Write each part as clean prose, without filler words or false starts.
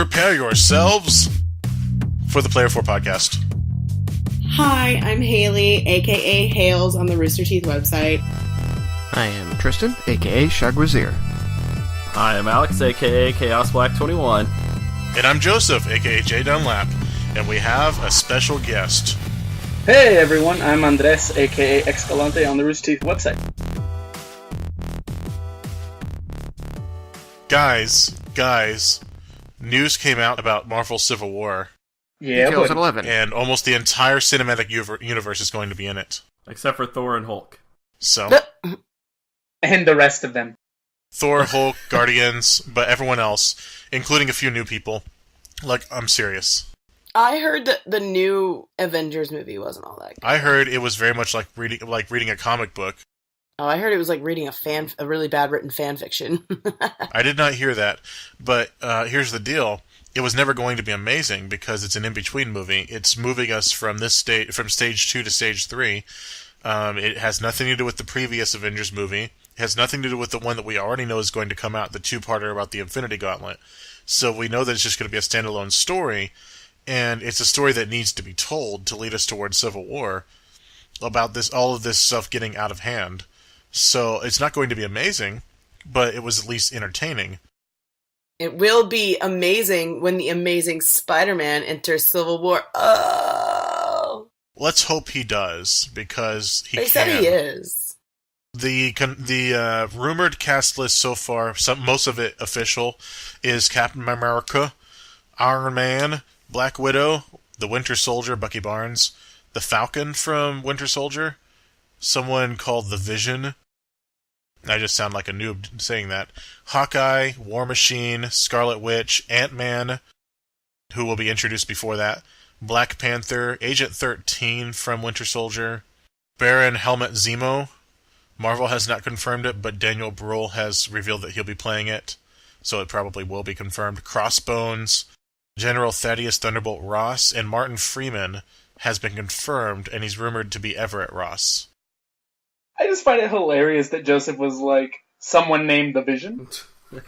prepare yourselves for the Player 4 podcast. Hi, I'm Haley, aka Hales on the Rooster Teeth website. I am Tristan, aka Shagwazir. I am Alex, aka Chaos Black 21. And I'm Joseph, aka J Dunlap, and we have a special guest. Hey everyone, I'm Andres, aka Xcalante on the Rooster Teeth website. Guys, news came out about Marvel Civil War. Yeah, Details at 11. And almost the entire cinematic universe is going to be in it. Except for Thor and Hulk. So, and the rest of them. Thor, Hulk, Guardians, but everyone else, including a few new people. Like, I'm serious. I heard that the new Avengers movie wasn't all that good. I heard it was very much like reading a comic book. Oh, I heard it was like reading a really bad written fan fiction. I did not hear that, but here's the deal. It was never going to be amazing because it's an in-between movie. It's moving us from stage 2 to stage 3. It has nothing to do with the previous Avengers movie. It has nothing to do with the one that we already know is going to come out, the two-parter about the Infinity Gauntlet. So we know that it's just going to be a standalone story, and it's a story that needs to be told to lead us towards Civil War about all of this stuff getting out of hand. So it's not going to be amazing, but it was at least entertaining. It will be amazing when the Amazing Spider-Man enters Civil War. Oh! Let's hope he does, because he They said he is. The rumored cast list so far, most of it official, is Captain America, Iron Man, Black Widow, the Winter Soldier, Bucky Barnes, the Falcon from Winter Soldier, someone called the Vision. I just sound like a noob saying that. Hawkeye, War Machine, Scarlet Witch, Ant-Man, who will be introduced before that, Black Panther, Agent 13 from Winter Soldier, Baron Helmut Zemo. Marvel has not confirmed it, but Daniel Bruhl has revealed that he'll be playing it, so it probably will be confirmed. Crossbones, General Thaddeus Thunderbolt Ross, and Martin Freeman has been confirmed, and he's rumored to be Everett Ross. I just find it hilarious that Joseph was like, someone named the Vision.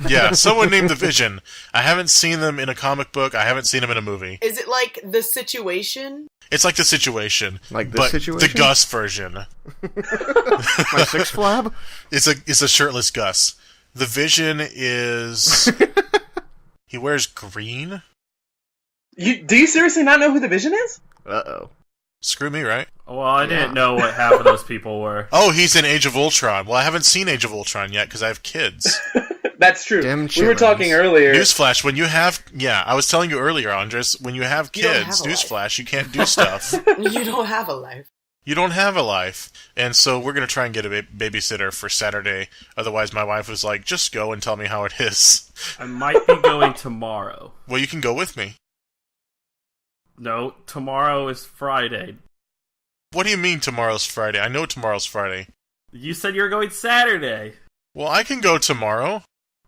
Yeah, someone named the Vision. I haven't seen them in a comic book. I haven't seen them in a movie. Is it like The Situation? It's like The Situation. Like The but Situation? the Gus version. My Six Flab? It's a shirtless Gus. The Vision is... he wears green? Do you seriously not know who the Vision is? Uh-oh. Screw me, right? Well, I didn't know what half of those people were. Oh, he's in Age of Ultron. Well, I haven't seen Age of Ultron yet because I have kids. That's true. Dim We were talking earlier. Newsflash, when you have... Yeah, I was telling you earlier, Andres, when you have kids, newsflash, you can't do stuff. You don't have a life. You don't have a life. And so we're going to try and get a babysitter for Saturday. Otherwise, my wife was like, just go and tell me how it is. I might be going tomorrow. Well, you can go with me. No, tomorrow is Friday. What do you mean tomorrow's Friday? I know tomorrow's Friday. You said you were going Saturday. Well, I can go tomorrow.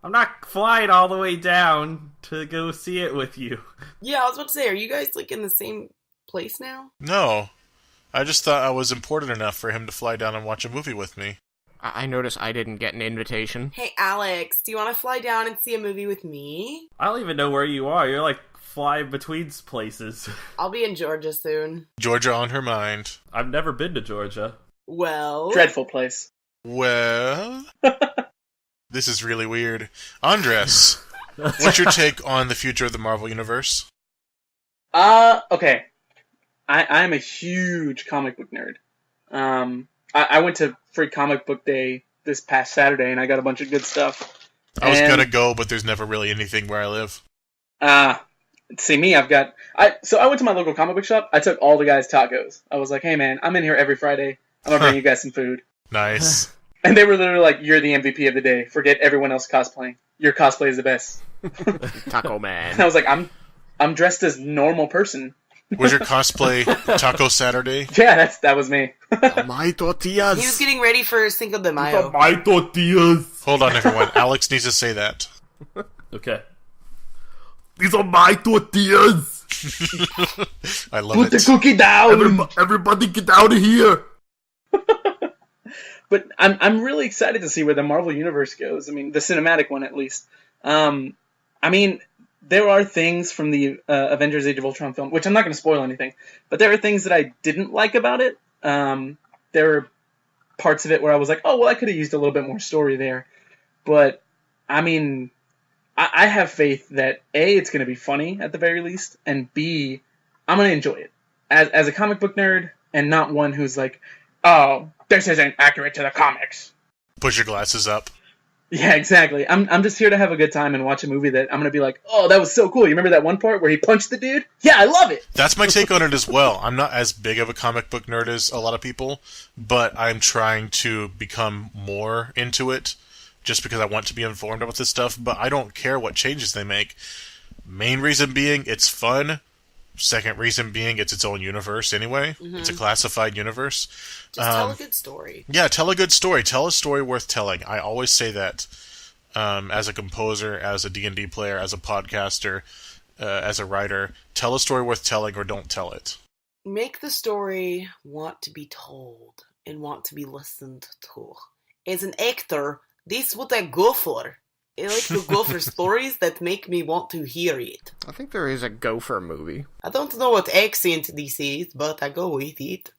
I'm not flying all the way down to go see it with you. Yeah, I was about to say, are you guys like in the same place now? No. I just thought I was important enough for him to fly down and watch a movie with me. I noticed I didn't get an invitation. Hey, Alex, do you want to fly down and see a movie with me? I don't even know where you are. You're like flying between places. I'll be in Georgia soon. Georgia on her mind. I've never been to Georgia. Well... Dreadful place. Well... This is really weird. Andres, what's your take on the future of the Marvel Universe? Okay. I'm a huge comic book nerd. I went to Free Comic Book Day this past Saturday, and I got a bunch of good stuff. I was gonna go, but there's never really anything where I live. See me, so I went to my local comic book shop. I took all the guys' tacos. I was like, hey man, I'm in here every Friday. I'm gonna bring you guys some food. Nice. And they were literally like, you're the MVP of the day. Forget everyone else cosplaying. Your cosplay is the best. Taco Man. And I was like, I'm dressed as normal person. Was your cosplay Taco Saturday? Yeah, that was me. My tortillas. He was getting ready for Cinco de Mayo. My tortillas. Hold on, everyone. Alex needs to say that. Okay. These are my tortillas. I love Put it. the cookie down. Everybody get out of here. But I'm really excited to see where the Marvel Universe goes. I mean, the cinematic one at least. I mean, there are things from the Avengers Age of Ultron film, which I'm not going to spoil anything, but there are things that I didn't like about it. There were parts of it where I was like, oh, well, I could have used a little bit more story there. But, I mean, I have faith that A, it's going to be funny at the very least, and B, I'm going to enjoy it. As a comic book nerd, and not one who's like, oh, this isn't accurate to the comics. Push your glasses up. Yeah, exactly. I'm just here to have a good time and watch a movie that I'm going to be like, oh, that was so cool. You remember that one part where he punched the dude? Yeah, I love it. That's my take on it as well. I'm not as big of a comic book nerd as a lot of people, but I'm trying to become more into it just because I want to be informed about this stuff, but I don't care what changes they make. Main reason being, it's fun. Second reason being, it's its own universe anyway. Mm-hmm. It's a classified universe. Just tell a good story. Yeah, tell a good story. Tell a story worth telling. I always say that as a composer, as a D&D player, as a podcaster, as a writer. Tell a story worth telling or don't tell it. Make the story want to be told and want to be listened to. As an actor, this is what I go for. I like to go for stories that make me want to hear it. I think there is a Gopher movie. I don't know what accent this is, but I go with it.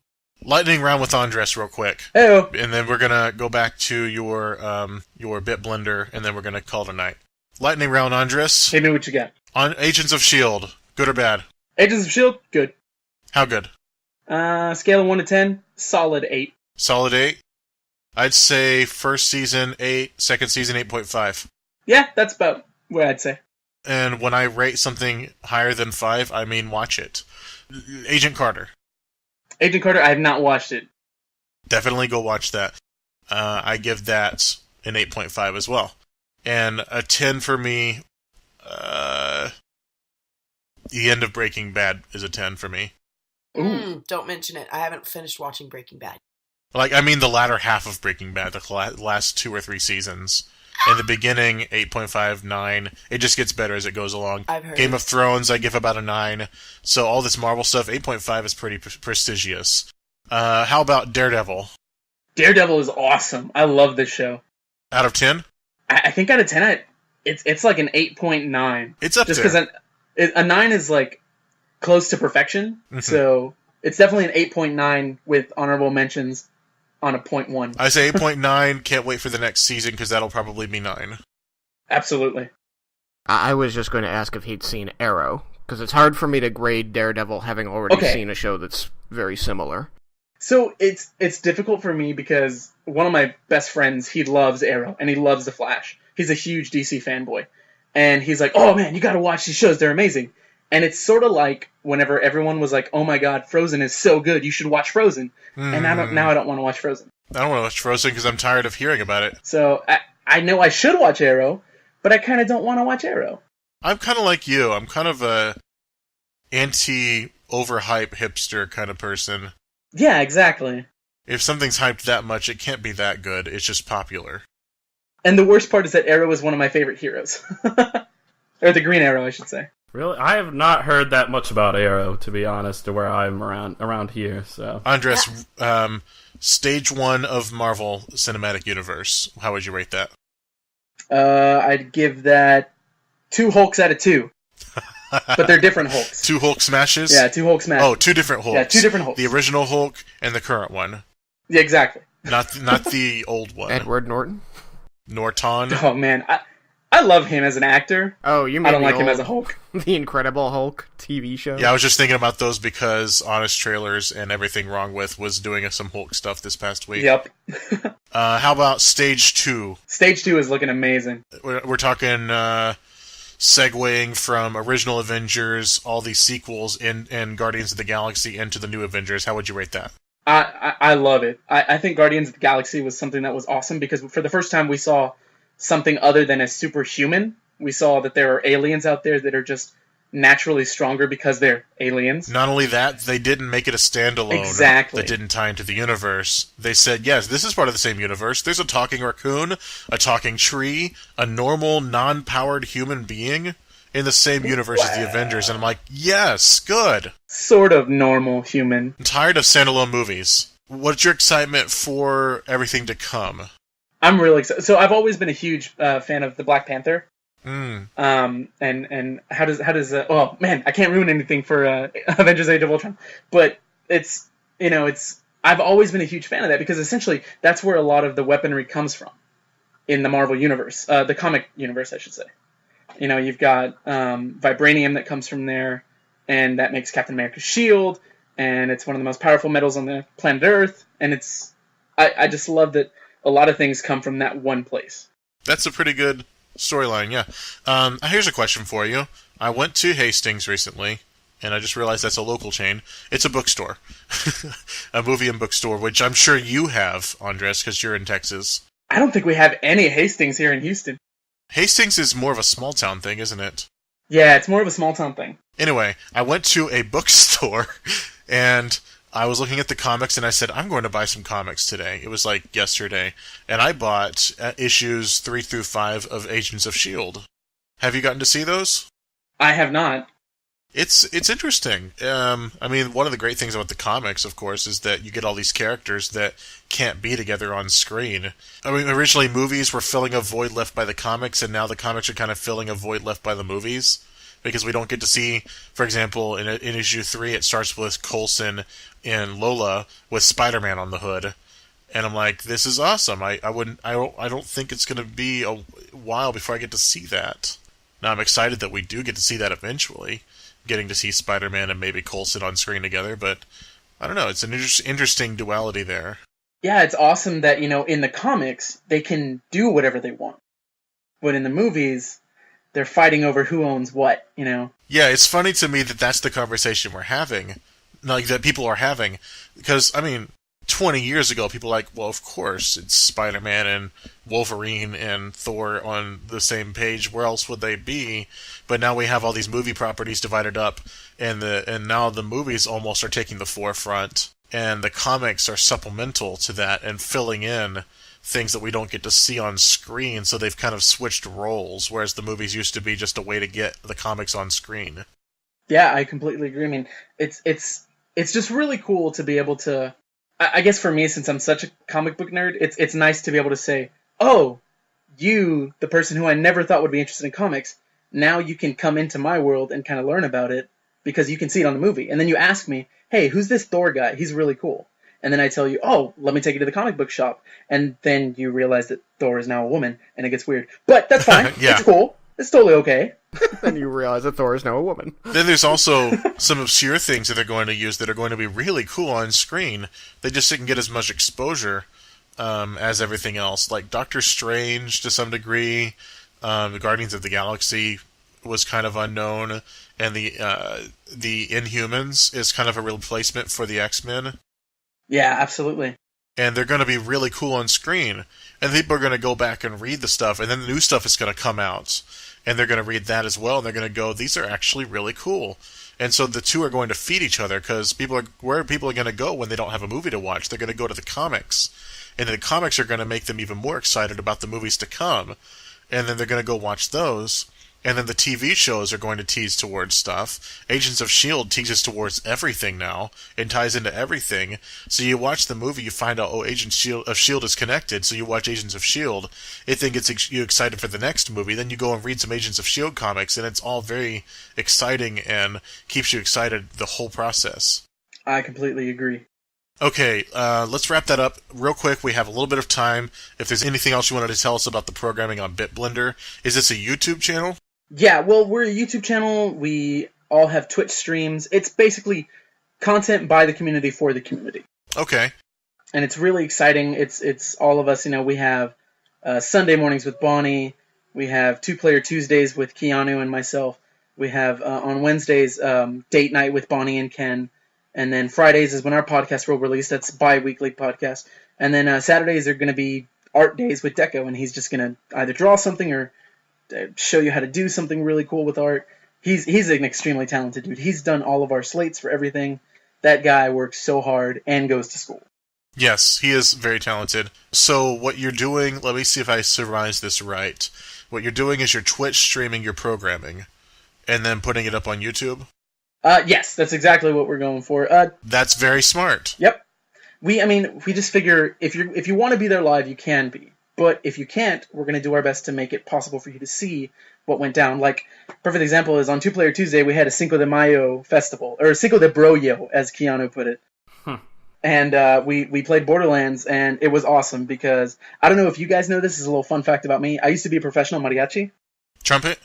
Lightning round with Andres real quick. Hey-o. And then we're going to go back to your bit blender, and then we're going to call it a night. Lightning round, Andres. Hit me what you got. On Agents of S.H.I.E.L.D., good or bad? Agents of S.H.I.E.L.D., good. How good? Scale of 1 to 10, solid 8. Solid 8? I'd say first season 8, second season 8.5. Yeah, that's about what I'd say. And when I rate something higher than 5, I mean watch it. Agent Carter. Agent Carter, I have not watched it. Definitely go watch that. I give that an 8.5 as well. And a 10 for me, the end of Breaking Bad is a 10 for me. Don't mention it. I haven't finished watching Breaking Bad. I mean the latter half of Breaking Bad, the last 2 or 3 seasons. In the beginning, 8.5, 9. It just gets better as it goes along. I've heard. Game of Thrones, I give about a 9. So all this Marvel stuff, 8.5 is pretty prestigious. How about Daredevil? Daredevil is awesome. I love this show. Out of 10? I think out of 10, it's like an 8.9. It's up just there. Just because a 9 is like close to perfection. Mm-hmm. So it's definitely an 8.9 with honorable mentions on a 0.1. I say 8.9, can't wait for the next season because that'll probably be 9. Absolutely. I was just going to ask if he'd seen Arrow, because it's hard for me to grade Daredevil having already seen a show that's very similar. So it's difficult for me because one of my best friends, he loves Arrow, and he loves The Flash. He's a huge DC fanboy. And he's like, oh man, you gotta watch these shows, they're amazing. And it's sort of like whenever everyone was like, oh my god, Frozen is so good, you should watch Frozen. And I don't want to watch Frozen. I don't want to watch Frozen because I'm tired of hearing about it. So I know I should watch Arrow, but I kind of don't want to watch Arrow. I'm kind of like you. I'm kind of a anti-overhype hipster kind of person. Yeah, exactly. If something's hyped that much, it can't be that good. It's just popular. And the worst part is that Arrow is one of my favorite heroes. Or the Green Arrow, I should say. Really? I have not heard that much about Arrow, to be honest, to where I'm around here, so... Andres, stage 1 of Marvel Cinematic Universe. How would you rate that? I'd give that 2 Hulks out of 2. But they're different Hulks. 2 Hulk smashes? Yeah, 2 Hulk smashes. Oh, 2 different Hulks. Yeah, 2 different Hulks. The original Hulk and the current one. Yeah, exactly. Not the old one. Edward Norton? Norton? Oh, man. I love him as an actor. Oh, you mean I don't like him as a Hulk. The Incredible Hulk TV show? Yeah, I was just thinking about those because Honest Trailers and Everything Wrong With was doing some Hulk stuff this past week. Yep. How about Stage 2? Stage 2 is looking amazing. We're talking segueing from original Avengers, all these sequels, and Guardians of the Galaxy into the new Avengers. How would you rate that? I love it. I think Guardians of the Galaxy was something that was awesome because for the first time we saw something other than a superhuman. We saw that there are aliens out there that are just naturally stronger because they're aliens. Not only that, they didn't make it a standalone. Exactly. That didn't tie into the universe. They said, yes, this is part of the same universe. There's a talking raccoon, a talking tree, a normal, non-powered human being in the same universe as the Avengers. And I'm like, yes, good. Sort of normal human. I'm tired of standalone movies. What's your excitement for everything to come? I'm really excited. So I've always been a huge fan of the Black Panther. And how does oh man, I can't ruin anything for Avengers: Age of Ultron, but it's I've always been a huge fan of that because essentially that's where a lot of the weaponry comes from in the Marvel universe, the comic universe, I should say. You've got vibranium that comes from there, and that makes Captain America's shield, and it's one of the most powerful metals on the planet Earth, and I just love that a lot of things come from that one place. That's a pretty good storyline, yeah. Here's a question for you. I went to Hastings recently, and I just realized that's a local chain. It's a bookstore. A movie and bookstore, which I'm sure you have, Andres, because you're in Texas. I don't think we have any Hastings here in Houston. Hastings is more of a small-town thing, isn't it? Yeah, it's more of a small-town thing. Anyway, I went to a bookstore, and I was looking at the comics, and I said, I'm going to buy some comics today. It was like yesterday. And I bought issues 3 through 5 of Agents of S.H.I.E.L.D. Have you gotten to see those? I have not. It's interesting. I mean, one of the great things about the comics, of course, is that you get all these characters that can't be together on screen. I mean, originally movies were filling a void left by the comics, and now the comics are kind of filling a void left by the movies. Because we don't get to see, for example, in issue 3, it starts with Coulson and Lola with Spider-Man on the hood. And I'm like, this is awesome. I don't think it's going to be a while before I get to see that. Now I'm excited that we do get to see that eventually, getting to see Spider-Man and maybe Coulson on screen together, but I don't know, it's an interesting duality there. Yeah, it's awesome that, in the comics, they can do whatever they want. But in the movies, they're fighting over who owns what, Yeah, it's funny to me that that's the conversation we're having, like that people are having, because, 20 years ago, people were like, well, of course, it's Spider-Man and Wolverine and Thor on the same page. Where else would they be? But now we have all these movie properties divided up, and now the movies almost are taking the forefront, and the comics are supplemental to that and filling in things that we don't get to see on screen, so they've kind of switched roles, whereas the movies used to be just a way to get the comics on screen. Yeah, I completely agree. I mean, it's just really cool to be able to... I guess for me, since I'm such a comic book nerd, it's nice to be able to say, oh, you, the person who I never thought would be interested in comics, now you can come into my world and kind of learn about it because you can see it on the movie. And then you ask me, hey, who's this Thor guy? He's really cool. And then I tell you, oh, let me take you to the comic book shop. And then you realize that Thor is now a woman, and it gets weird. But that's fine. Yeah. It's cool. It's totally okay. Then you realize that Thor is now a woman. Then there's also some obscure things that they're going to use that are going to be really cool on screen. They just didn't get as much exposure as everything else. Like Doctor Strange, to some degree, the Guardians of the Galaxy was kind of unknown, and the Inhumans is kind of a replacement for the X-Men. Yeah, absolutely. And they're going to be really cool on screen. And people are going to go back and read the stuff, and then the new stuff is going to come out. And they're going to read that as well, and they're going to go, these are actually really cool. And so the two are going to feed each other, because where people are going to go when they don't have a movie to watch? They're going to go to the comics. And the comics are going to make them even more excited about the movies to come. And then they're going to go watch those. And then the TV shows are going to tease towards stuff. Agents of S.H.I.E.L.D. teases towards everything now, and ties into everything. So you watch the movie, you find out, oh, Agents of S.H.I.E.L.D. is connected, so you watch Agents of S.H.I.E.L.D. It then gets you excited for the next movie, then you go and read some Agents of S.H.I.E.L.D. comics, and it's all very exciting and keeps you excited the whole process. I completely agree. Okay, let's wrap that up real quick. We have a little bit of time. If there's anything else you wanted to tell us about the programming on BitBlender, is this a YouTube channel? Yeah, well, we're a YouTube channel. We all have Twitch streams. It's basically content by the community for the community. Okay. And it's really exciting. It's all of us. We have Sunday mornings with Bonnie. We have 2-Player Tuesdays with Keanu and myself. We have on Wednesdays date night with Bonnie and Ken. And then Fridays is when our podcast will release. That's bi-weekly podcast. And then Saturdays are going to be art days with Deco, and he's just going to either draw something or show you how to do something really cool with art. He's an extremely talented dude. He's done all of our slates for everything. That guy works so hard and goes to school. Yes, he is very talented. So what you're doing, let me see if I surmise this right. What you're doing is you're Twitch streaming your programming and then putting it up on YouTube? Yes, that's exactly what we're going for. That's very smart. Yep. We just figure if you want to be there live, you can be. But if you can't, we're going to do our best to make it possible for you to see what went down. Like, perfect example is on Two Player Tuesday, we had a Cinco de Mayo festival, or Cinco de Broyo, as Keanu put it. And we played Borderlands, and it was awesome because, I don't know if you guys know this is a little fun fact about me. I used to be a professional mariachi. Trumpet?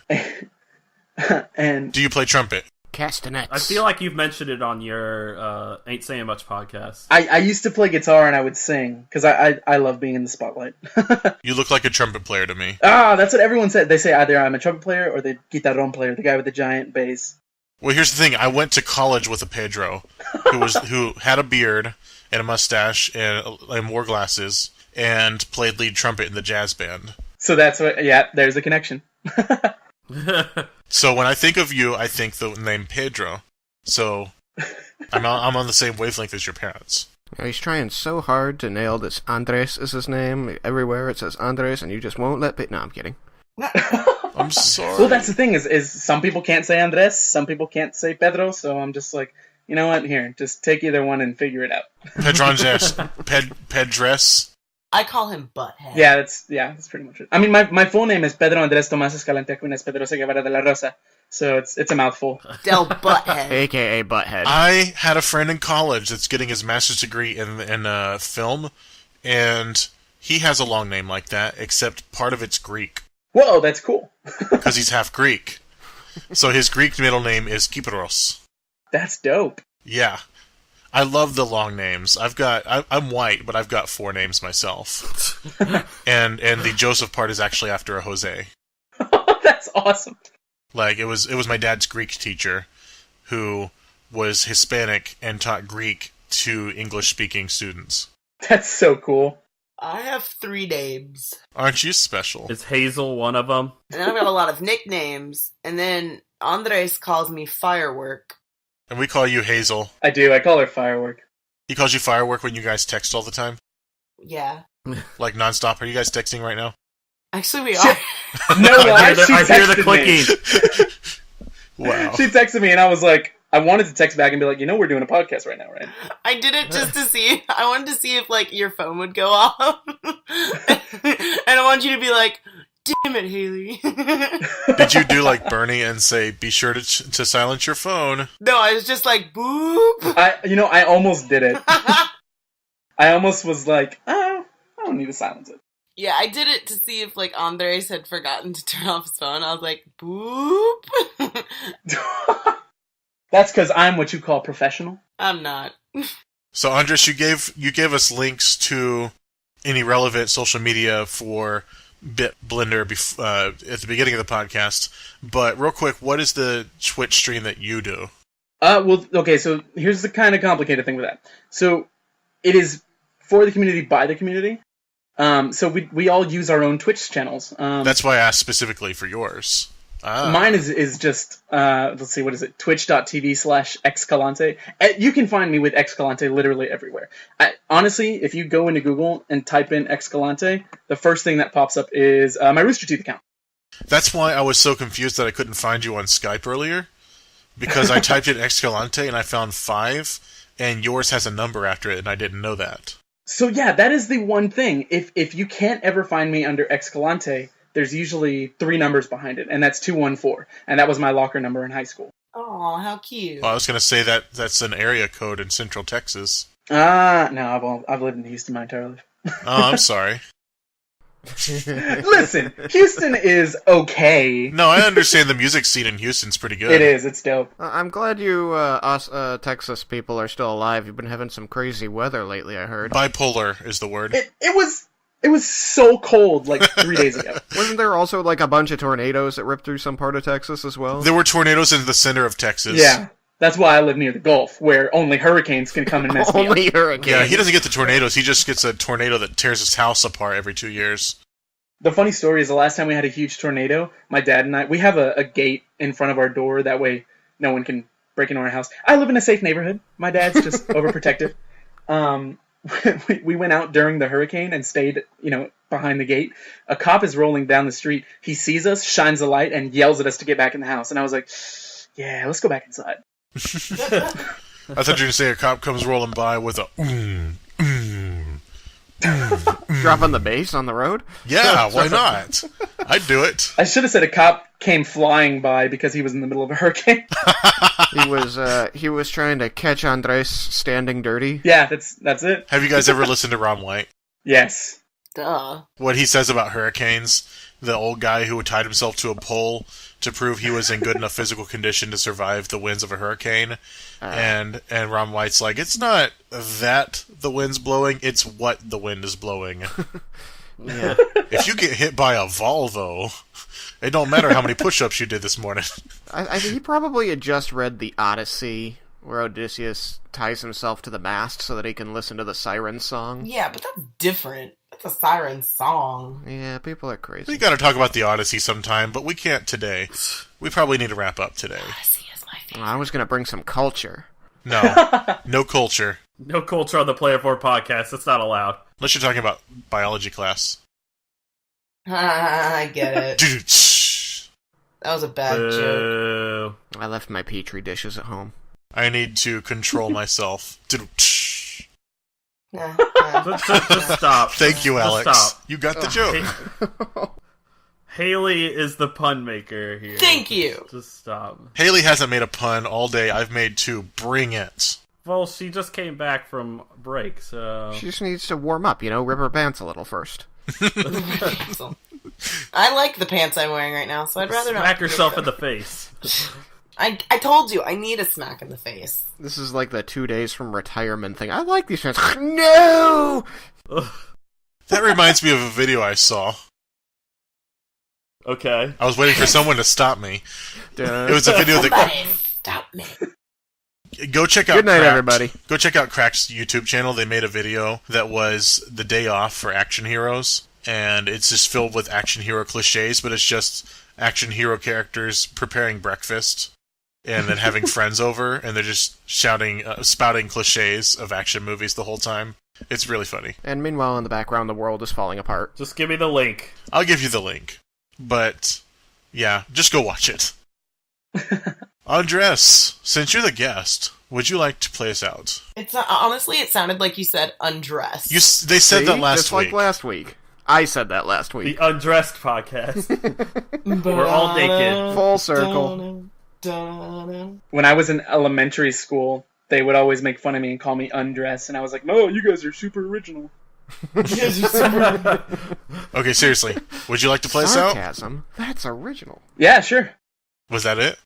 And do you play trumpet? Castanets. I feel like you've mentioned it on your Ain't Saying Much podcast. I used to play guitar and I would sing because I love being in the spotlight. You look like a trumpet player to me. That's what everyone said. They say either I'm a trumpet player or the guitarrón player, the guy with the giant bass. Well, here's the thing. I went to college with a Pedro who had a beard and a mustache and wore glasses and played lead trumpet in the jazz band. So that's what. Yeah, there's a connection. So when I think of you, I think the name Pedro. So I'm on the same wavelength as your parents. He's trying so hard to nail this. Andres is his name. Everywhere it says Andres, and you just won't let No, I'm kidding. I'm sorry. Well, that's the thing is some people can't say Andres, some people can't say Pedro, so I'm just like, you know what? Here, just take either one and figure it out. Pedronjes. Pedres. I call him Butthead. Yeah, that's pretty much it. I mean, my full name is Pedro Andrés Tomás Xcalante Aquinas Pedrosa Guevara de la Rosa, so it's a mouthful. Del Butthead. AKA Butthead. I had a friend in college that's getting his master's degree in film, and he has a long name like that, except part of it's Greek. Whoa, that's cool. Because he's half Greek. So his Greek middle name is Kypros. That's dope. Yeah. I love the long names. I'm white, but I've got 4 names myself. and the Joseph part is actually after a Jose. That's awesome. Like, it was my dad's Greek teacher who was Hispanic and taught Greek to English-speaking students. That's so cool. I have 3 names. Aren't you special? Is Hazel one of them? And then I've got a lot of nicknames. And then Andres calls me Firework. And we call you Hazel. I do. I call her Firework. He calls you Firework when you guys text all the time? Yeah. Like, nonstop? Are you guys texting right now? Actually, we are. No lie, she I hear the texted clicking. Wow. She texted me and I was like, I wanted to text back and be like, we're doing a podcast right now, right? I did it just to see. I wanted to see if, like, your phone would go off. And I want you to be like, damn it, Haley. Did you do like Bernie and say, be sure to silence your phone? No, I was just like, boop. I almost did it. I almost was like, oh, I don't need to silence it. Yeah, I did it to see if, like, Andres had forgotten to turn off his phone. I was like, boop. That's because I'm what you call professional. I'm not. So, Andres, you gave us links to any relevant social media for BitBlender at the beginning of the podcast. But real quick, what is the Twitch stream that you do? Well, okay, so here's the kind of complicated thing with that. So it is for the community, by the community. So we all use our own Twitch channels. That's why I asked specifically for yours. Mine is just, let's see, what is it? Twitch.tv/Xcalante. You can find me with Xcalante literally everywhere. Honestly, if you go into Google and type in Xcalante, the first thing that pops up is my Rooster Teeth account. That's why I was so confused that I couldn't find you on Skype earlier. Because I typed in Xcalante and I found 5, and yours has a number after it, and I didn't know that. So yeah, that is the one thing. If you can't ever find me under Xcalante, there's usually 3 numbers behind it, and that's 214. And that was my locker number in high school. Oh, how cute. Well, I was going to say that's an area code in Central Texas. No, I've lived in Houston my entire life. Oh, I'm sorry. Listen, Houston is okay. No, I understand the music scene in Houston's pretty good. It is, it's dope. I'm glad you Texas people are still alive. You've been having some crazy weather lately, I heard. Bipolar is the word. It was so cold like 3 days ago. Wasn't there also like a bunch of tornadoes that ripped through some part of Texas as well? There were tornadoes in the center of Texas. Yeah. That's why I live near the Gulf, where only hurricanes can come and mess me up. Only hurricanes. Yeah, he doesn't get the tornadoes. He just gets a tornado that tears his house apart every 2 years. The funny story is the last time we had a huge tornado, my dad and I, we have a gate in front of our door. That way no one can break into our house. I live in a safe neighborhood. My dad's just overprotective. We went out during the hurricane and stayed, behind the gate. A cop is rolling down the street. He sees us, shines a light, and yells at us to get back in the house. And I was like, yeah, let's go back inside. I thought you were going to say a cop comes rolling by with a Dropping the bass on the road? Yeah, why not? I'd do it. I should have said a cop came flying by because he was in the middle of a hurricane. He was trying to catch Andres standing dirty. Yeah, that's it. Have you guys ever listened to Ron White? Yes. Duh. What he says about hurricanes, the old guy who tied himself to a pole to prove he was in good enough physical condition to survive the winds of a hurricane. And Ron White's like, it's not that the wind's blowing, it's what the wind is blowing. Yeah. If you get hit by a Volvo, it don't matter how many push-ups you did this morning. I think he probably had just read the Odyssey, where Odysseus ties himself to the mast so that he can listen to the siren song. Yeah, but that's different. That's a siren song. Yeah, people are crazy. We gotta talk about the Odyssey sometime, but we can't today. We probably need to wrap up today. Odyssey is my favorite. I was going to bring some culture. No. No culture. No culture on the Player 4 podcast. It's not allowed. Unless you're talking about biology class. I get it. Dude, That was a bad joke. Boo. I left my petri dishes at home. I need to control myself. Just stop. Thank you, Just Alex. stop. You got the joke. Haley is the pun maker here. Thank you. Just stop. Haley hasn't made a pun all day. I've made 2. Bring it. Well, she just came back from break, so... She just needs to warm up, rip her pants a little first. I like the pants I'm wearing right now, so I'd rather not. Smack yourself in the face. I told you, I need a smack in the face. This is like the 2 days from retirement thing. I like these pants. No! That reminds me of a video I saw. Okay. I was waiting for someone to stop me. It was a video that... Somebody stop me. Go check out Good night, Cracked. everybody. Go check out Crack's YouTube channel. They made a video that was the day off for action heroes, and it's just filled with action hero cliches, but it's just action hero characters preparing breakfast and then having friends over, and they're just spouting cliches of action movies the whole time. It's really funny. And meanwhile, in the background, the world is falling apart. Just give me the link. I'll give you the link. But, yeah, just go watch it. Andres, since you're the guest, would you like to play us out? It's honestly, it sounded like you said undressed. They said See? that last Just week. like last week. I said that last week. The Undressed podcast. We're all naked. Full circle. When I was in elementary school, they would always make fun of me and call me undressed, and I was like, "Oh, you guys are super original." Okay, seriously. Would you like to play us out? Sarcasm? That's original. Yeah, sure. Was that it?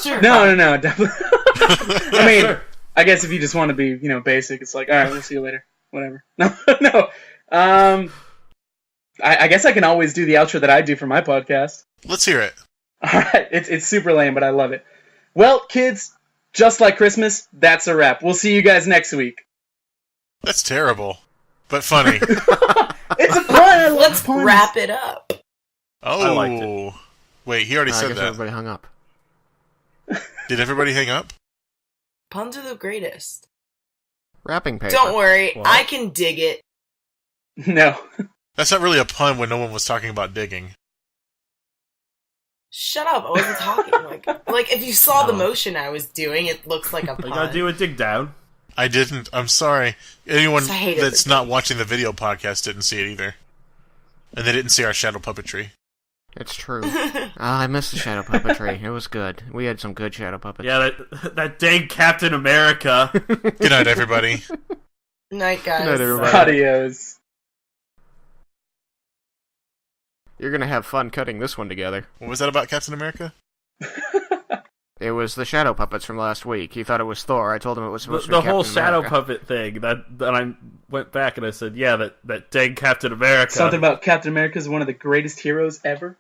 Sure. No, definitely. I mean, I guess if you just want to be, basic, it's like, all right, we'll see you later. Whatever. No. I guess I can always do the outro that I do for my podcast. Let's hear it. All right, it's super lame, but I love it. Well, kids, just like Christmas, that's a wrap. We'll see you guys next week. That's terrible, but funny. It's a pun. Let's wrap it up. Oh, I liked it. Wait, he already I said guess that. everybody hung up. Did everybody hang up? Puns are the greatest. Wrapping paper. Don't worry, What? I can dig it. No. That's not really a pun when no one was talking about digging. Shut up! I wasn't talking like if you saw the No. motion I was doing, it looks like a I pun. gotta do a dig down. I didn't. I'm sorry. Anyone I hated that's it. not watching the video podcast didn't see it either. And they didn't see our shadow puppetry. It's true. I missed the shadow puppetry. It was good. We had some good shadow puppetry. Yeah, that dang Captain America. Good night, everybody. Night, guys. Good night, everybody. Adios. You're gonna have fun cutting this one together. What was that about Captain America? It was the shadow puppets from last week. He thought it was Thor. I told him it was supposed to be The whole Captain shadow America. puppet thing. That I went back and I said, yeah, that dang Captain America. Something about Captain America is one of the greatest heroes ever.